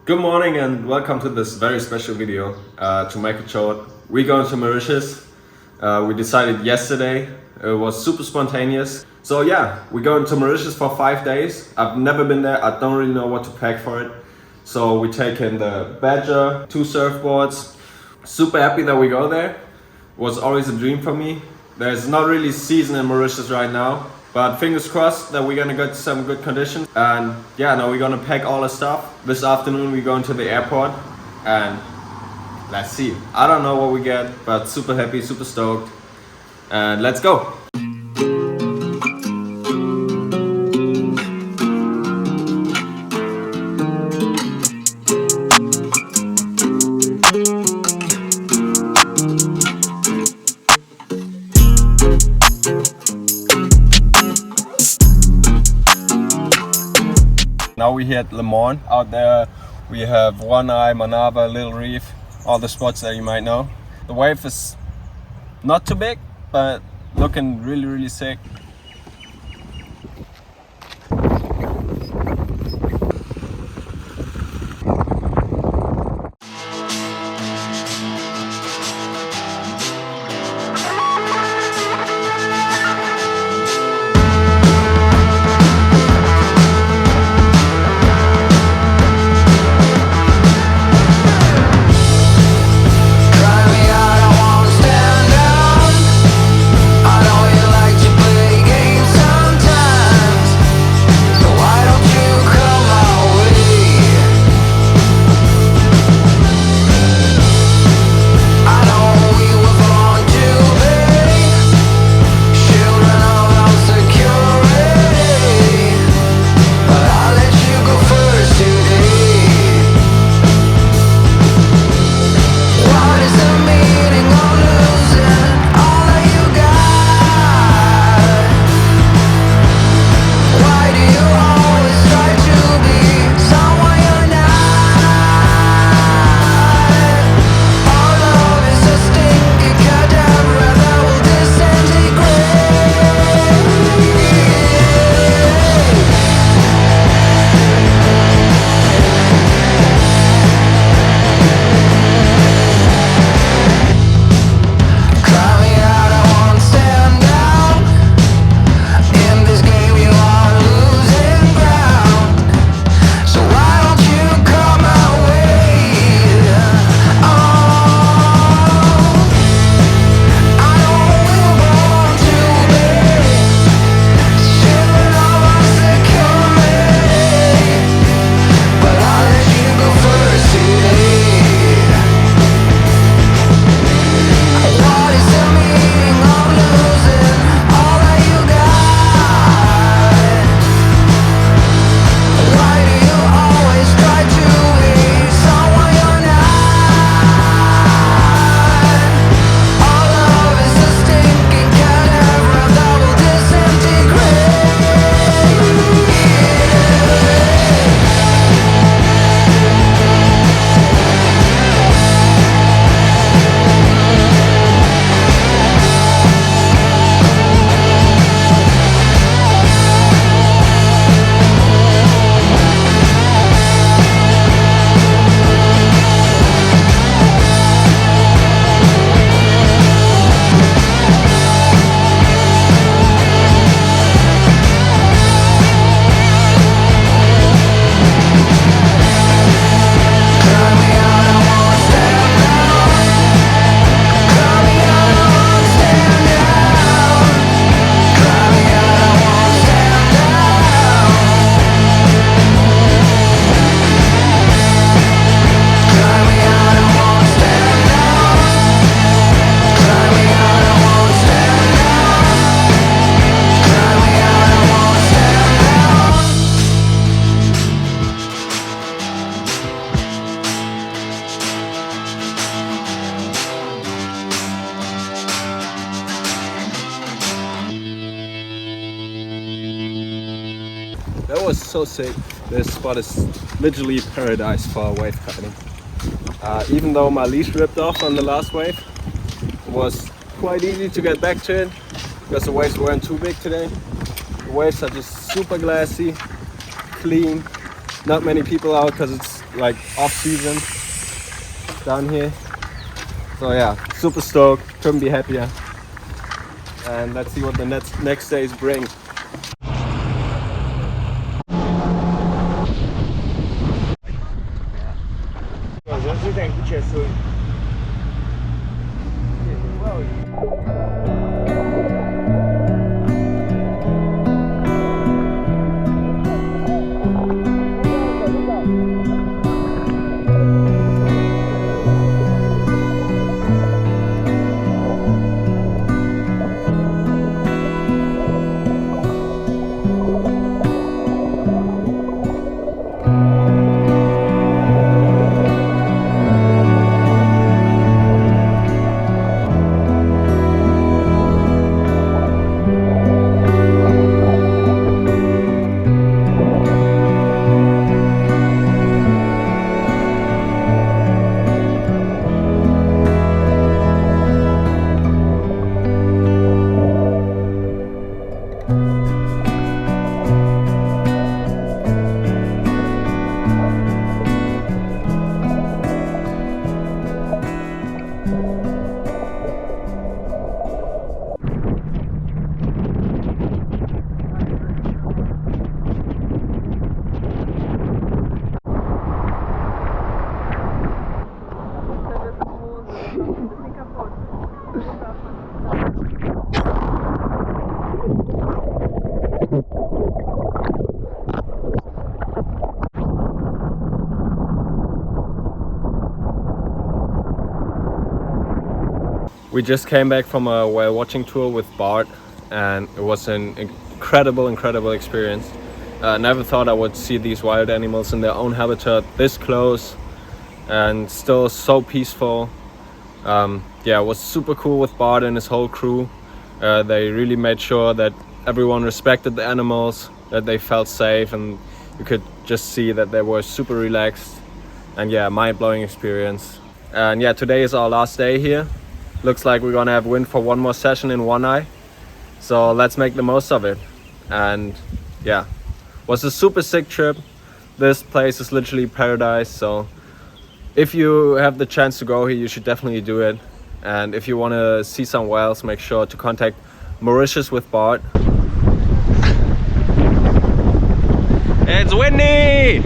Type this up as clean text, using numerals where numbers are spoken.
Good morning and welcome to this very special video. To make it short, we're going to Mauritius. We decided yesterday. It was super spontaneous. So yeah, we're going to Mauritius for 5 days. I've never been there. I don't really know what to pack for it. So we taken the Badger, 2 surfboards. Super happy that we go there. It was always a dream for me. There's not really season in Mauritius right now, but fingers crossed that we're gonna get some good conditions. And yeah, now we're gonna pack all the stuff. This afternoon we're going to the airport and let's see. I don't know what we get, but super happy, super stoked. And let's go. Now we're here at Le Mans. Out there we have One Eye, Manava, Little Reef, all the spots that you might know. The wave is not too big, but looking really sick. That was so sick. This spot is literally paradise for wave kiting. Even though my leash ripped off on the last wave, it was quite easy to get back to it because the waves weren't too big today. The waves are just super glassy, clean, not many people out because it's like off season down here. So yeah, super stoked, couldn't be happier. And let's see what the next days bring. We just came back from a whale watching tour with Bart, and it was an incredible experience. Never thought I would see these wild animals in their own habitat this close and still so peaceful. Yeah, it was super cool with Bart and his whole crew. They really made sure that everyone respected the animals, that they felt safe, and you could just see that they were super relaxed. And yeah, mind-blowing experience. And yeah, today is our last day here. Looks like we're gonna have wind for one more session in One Eye, so let's make the most of it. And yeah, was a super sick trip. This place is literally paradise, so if you have the chance to go here, you should definitely do it. And if you want to see some whales, make sure to contact Mauritius with Bart. It's windy!